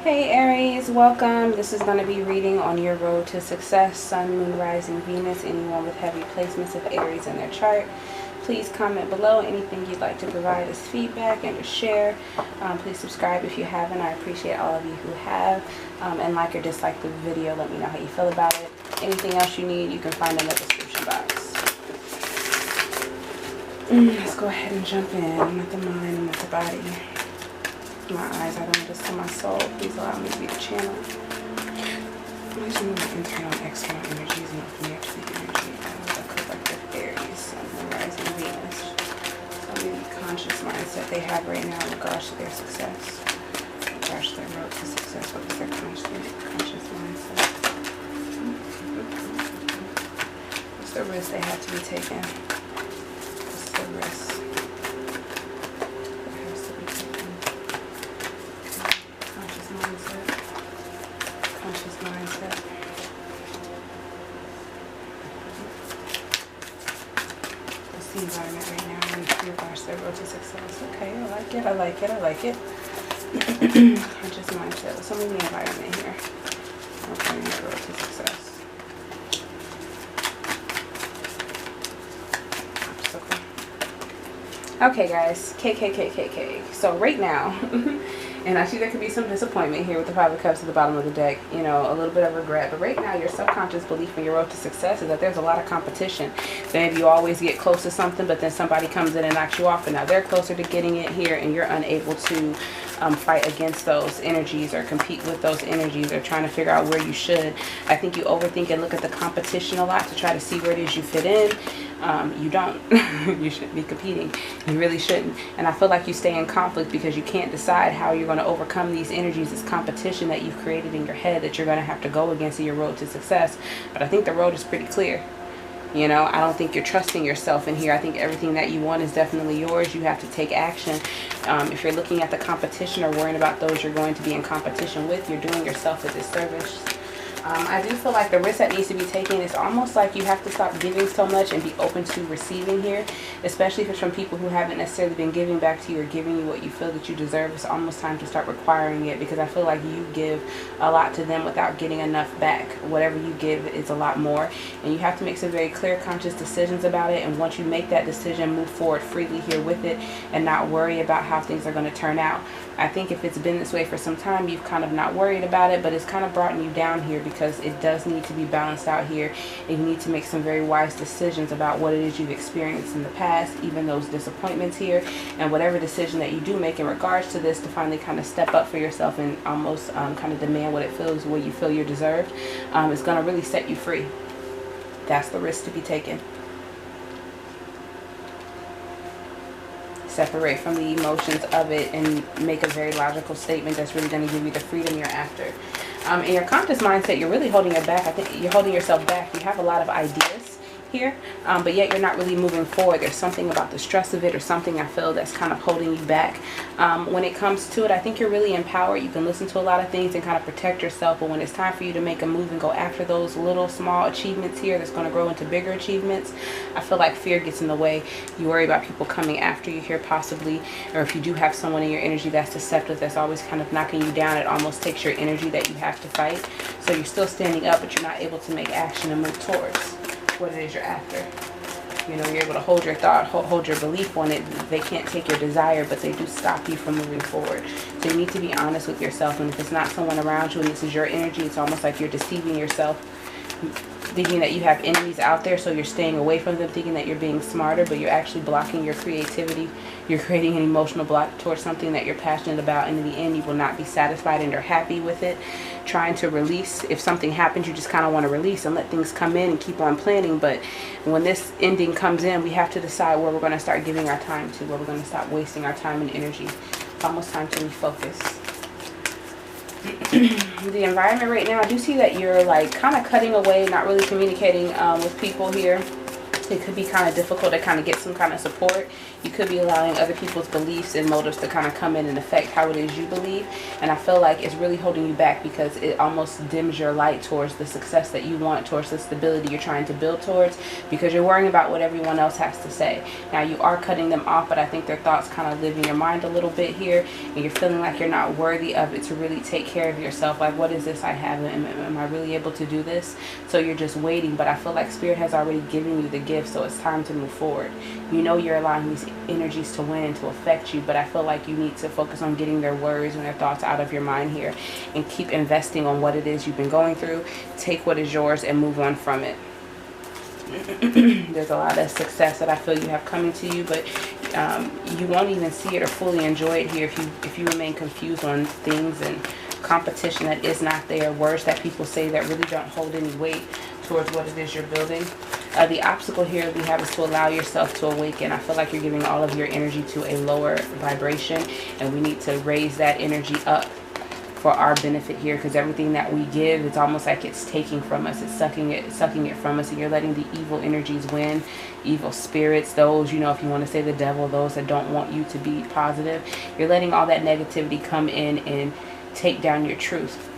Hey Aries, welcome. This is going to be reading on your road to success, Sun, Moon, Rising, Venus, anyone with heavy placements of Aries in their chart. Please comment below anything you'd like to provide as feedback and to share. Please subscribe if you haven't. I appreciate all of you who have. And like or dislike the video. Let me know how you feel about it. Anything else you need, you can find in the description box. Let's go ahead and jump in. I'm at the mind, I'm at the body. My eyes, I don't this to my soul. Please allow me to be the channel. Please remove the internal and external energies and open me up to the energy of the collective Aries, Sun, Moon, Rising, Venus. So maybe conscious mindset they have right now in regards to their success. In regards to their road to success. What is their conscious mindset? What's the risk they have to be taken? What's the risk? The environment right now in regards to their road to success. Okay, I like it, I like it, I like it. Conscious mindset. What's some of the environment here? Okay, the road to success. Obstacle. Okay, guys. KKKKK. So right now, and I see there could be some disappointment here with the Five of Cups at the bottom of the deck. You know, a little bit of regret. But right now, your subconscious belief in your road to success is that there's a lot of competition. Maybe you always get close to something, but then somebody comes in and knocks you off. And now they're closer to getting it here, and you're unable to fight against those energies or compete with those energies or trying to figure out where you should. I think you overthink and look at the competition a lot to try to see where it is you fit in. You don't. You shouldn't be competing. You really shouldn't. And I feel like you stay in conflict because you can't decide how you're going to overcome these energies, this competition that you've created in your head that you're going to have to go against in your road to success. But I think the road is pretty clear. You know, I don't think you're trusting yourself in here. I think everything that you want is definitely yours. You have to take action. If you're looking at the competition or worrying about those you're going to be in competition with, you're doing yourself a disservice. I do feel like the risk that needs to be taken is almost like you have to stop giving so much and be open to receiving here, especially if it's from people who haven't necessarily been giving back to you or giving you what you feel that you deserve. It's almost time to start requiring it, because I feel like you give a lot to them without getting enough back. Whatever you give is a lot more, and you have to make some very clear, conscious decisions about it. And once you make that decision, move forward freely here with it and not worry about how things are going to turn out. I think if it's been this way for some time, you've kind of not worried about it, but it's kind of brought you down here because it does need to be balanced out here, and you need to make some very wise decisions about what it is you've experienced in the past, even those disappointments here, and whatever decision that you do make in regards to this, to finally kind of step up for yourself and almost kind of demand what it feels, what you feel you're deserved. It's going to really set you free. That's the risk to be taken. Separate from the emotions of it and make a very logical statement that's really going to give you the freedom you're after. In your conscious mindset, you're really holding it back. I think you're holding yourself back. You have a lot of ideas here, but yet you're not really moving forward. There's something about the stress of it or something I feel that's kind of holding you back. When it comes to it, I think you're really empowered. You can listen to a lot of things and kind of protect yourself, but when it's time for you to make a move and go after those little small achievements here that's going to grow into bigger achievements, I feel like fear gets in the way. You worry about people coming after you here possibly, or if you do have someone in your energy that's deceptive, that's always kind of knocking you down, it almost takes your energy that you have to fight. So you're still standing up, but you're not able to make action and move towards what it is you're after. You know, you're able to hold your thought, hold your belief on it. They can't take your desire, but they do stop you from moving forward. So you need to be honest with yourself, and if it's not someone around you and this is your energy, it's almost like you're deceiving yourself, thinking that you have enemies out there, so you're staying away from them, thinking that you're being smarter, but you're actually blocking your creativity. You're creating an emotional block towards something that you're passionate about, and in the end you will not be satisfied and you're happy with it. Trying to release, if something happens, you just kind of want to release and let things come in and keep on planning. But when this ending comes in, we have to decide where we're going to start giving our time to, where we're going to stop wasting our time and energy. It's almost time to refocus. The environment right now, I do see that you're like kind of cutting away, not really communicating with people here. It could be kind of difficult to kind of get some kind of support. You could be allowing other people's beliefs and motives to kind of come in and affect how it is you believe. And I feel like it's really holding you back because it almost dims your light towards the success that you want, towards the stability you're trying to build towards, because you're worrying about what everyone else has to say. Now, you are cutting them off, but I think their thoughts kind of live in your mind a little bit here, and you're feeling like you're not worthy of it to really take care of yourself. Like, what is this I have? Am I really able to do this? So you're just waiting, but I feel like Spirit has already given you the gift, so it's time to move forward. You know you're allowing these energies to win, to affect you, but I feel like you need to focus on getting their words and their thoughts out of your mind here and keep investing on what it is you've been going through. Take what is yours and move on from it. There's a lot of success that I feel you have coming to you, but you won't even see it or fully enjoy it here if you remain confused on things and competition that is not there, words that people say that really don't hold any weight towards what it is you're building. The obstacle here we have is to allow yourself to awaken. I feel like you're giving all of your energy to a lower vibration, and we need to raise that energy up for our benefit here, because everything that we give, it's almost like it's taking from us. It's sucking it from us, and you're letting the evil energies win, evil spirits, those, you know, if you want to say the devil, those that don't want you to be positive. You're letting all that negativity come in and take down your truth,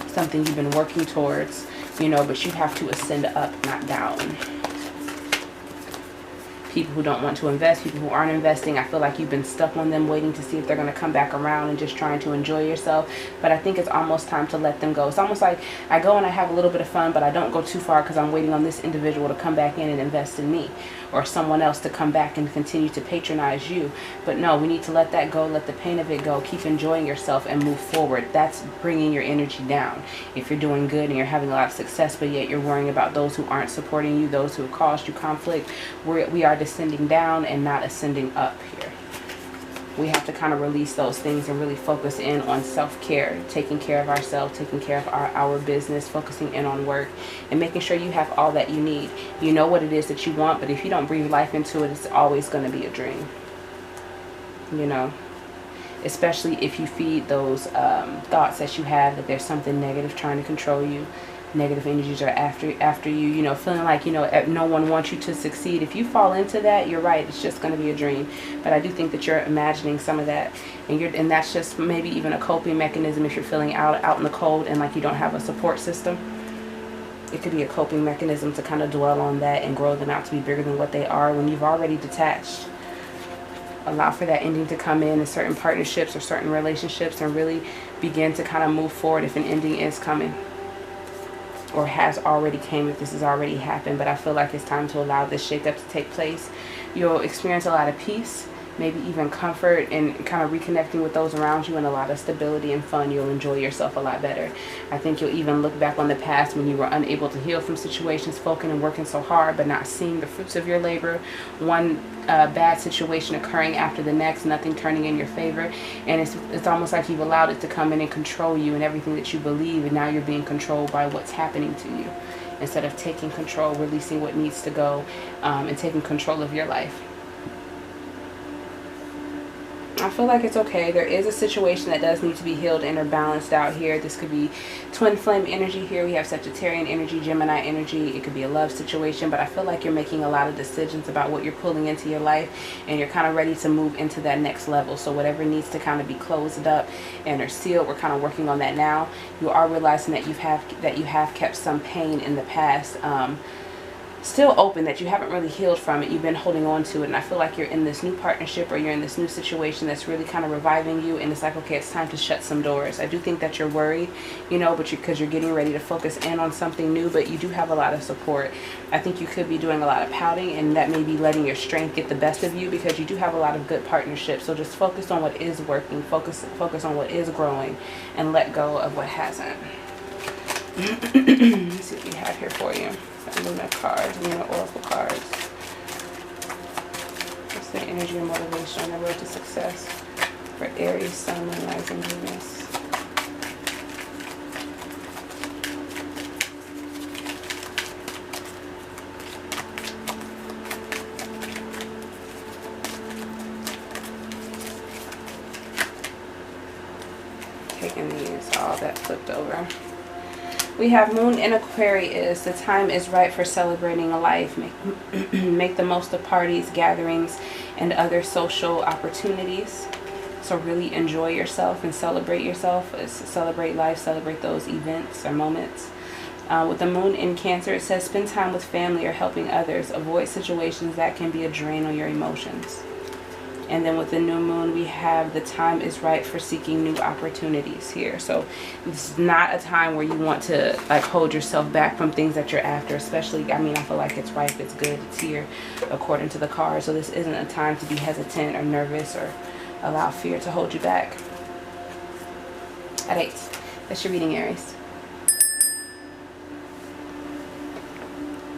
something you've been working towards, you know, but you have to ascend up, not down. People who don't want to invest, people who aren't investing, I feel like you've been stuck on them, waiting to see if they're going to come back around and just trying to enjoy yourself. But I think it's almost time to let them go. It's almost like I go and I have a little bit of fun, but I don't go too far because I'm waiting on this individual to come back in and invest in me, or someone else to come back and continue to patronize you. But no, we need to let that go, let the pain of it go, keep enjoying yourself and move forward. That's bringing your energy down. If you're doing good and you're having a lot of success, but yet you're worrying about those who aren't supporting you, those who have caused you conflict, we are descending down and not ascending up here. We have to kind of release those things and really focus in on self-care, taking care of ourselves, taking care of our business, focusing in on work, and making sure you have all that you need. You know what it is that you want, but if you don't breathe life into it, it's always going to be a dream. You know, especially if you feed those thoughts that you have that there's something negative trying to control you. Negative energies are after you, you know, feeling like, you know, no one wants you to succeed. If you fall into that, you're right, it's just going to be a dream. But I do think that you're imagining some of that, and that's just maybe even a coping mechanism if you're feeling out in the cold and like you don't have a support system. It could be a coping mechanism to kind of dwell on that and grow them out to be bigger than what they are when you've already detached. Allow for that ending to come in certain partnerships or certain relationships, and really begin to kind of move forward if an ending is coming, or has already came, if this has already happened. But I feel like it's time to allow this shakeup to take place. You'll experience a lot of peace, maybe even comfort, and kind of reconnecting with those around you, and a lot of stability and fun. You'll enjoy yourself a lot better. I think you'll even look back on the past when you were unable to heal from situations, spoken and working so hard, but not seeing the fruits of your labor. One bad situation occurring after the next, nothing turning in your favor, and it's almost like you've allowed it to come in and control you and everything that you believe, and now you're being controlled by what's happening to you, instead of taking control, releasing what needs to go, and taking control of your life. I feel like it's okay. There is a situation that does need to be healed and or balanced out here. This could be twin flame energy here. We have Sagittarian energy, Gemini energy. It could be a love situation, but I feel like you're making a lot of decisions about what you're pulling into your life, and you're kind of ready to move into that next level. So whatever needs to kind of be closed up and or sealed, we're kind of working on that now. You are realizing that you have kept some pain in the past, still open, that you haven't really healed from it. You've been holding on to it, and I feel like you're in this new partnership, or you're in this new situation that's really kind of reviving you, and it's like, okay, it's time to shut some doors. I do think that you're worried, you know, but because you're getting ready to focus in on something new, but you do have a lot of support. I think you could be doing a lot of pouting, and that may be letting your strength get the best of you, because you do have a lot of good partnerships. So just focus on what is working, focus on what is growing, and let go of what hasn't. Let's see what we have here for you. Luna cards, Luna Oracle cards. What's the energy and motivation on the road to success for Aries, Sun, Moon, Rising, Venus? Taking these, all that flipped over. We have Moon in Aquarius. The time is right for celebrating life. Make the most of parties, gatherings, and other social opportunities. So really enjoy yourself and celebrate yourself. Celebrate life, celebrate those events or moments. With the Moon in Cancer, it says spend time with family or helping others. Avoid situations that can be a drain on your emotions. And then with the new moon, we have the time is right for seeking new opportunities here. So it's not a time where you want to like hold yourself back from things that you're after, especially, I mean, I feel like it's ripe, it's good, it's here according to the card. So this isn't a time to be hesitant or nervous or allow fear to hold you back. At 8, that's your reading, Aries.